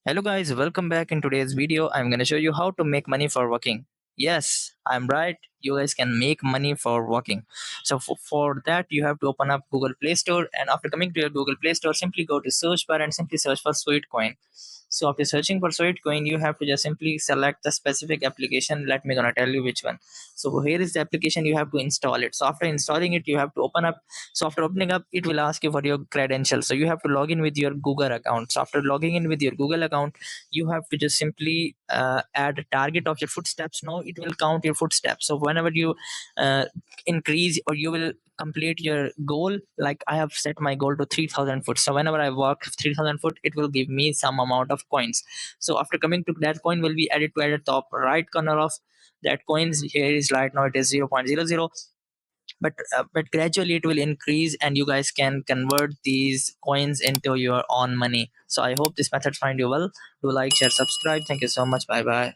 Hello guys, welcome back. In today's video I'm going to show you how to make money for working. Yes, I'm right. You guys can make money for working. So for that you have to open up Google Play Store, and after coming to your Google Play Store simply go to search bar and simply search for Sweetcoin. So after searching for Sweetcoin you have to just simply select the specific application. Let me gonna tell you which one. So here is the application, you have to install it. So after installing it you have to open up. So after opening up it will ask you for your credentials, so you have to log in with your Google account. So after logging in with your Google account you have to just simply add a target of your footsteps. Now it will count your footsteps, so whenever you uh, increase or you will complete your goal, like I have set my goal to 3000 foot, so whenever I walk 3000 foot it will give me some amount of coins. So after coming to that coin will be added to at the top right corner of that coins. Here is right now it is 0.00, but gradually it will increase and you guys can convert these coins into your own money. So I hope this method find you well. Do like, share, subscribe. Thank you so much. Bye bye.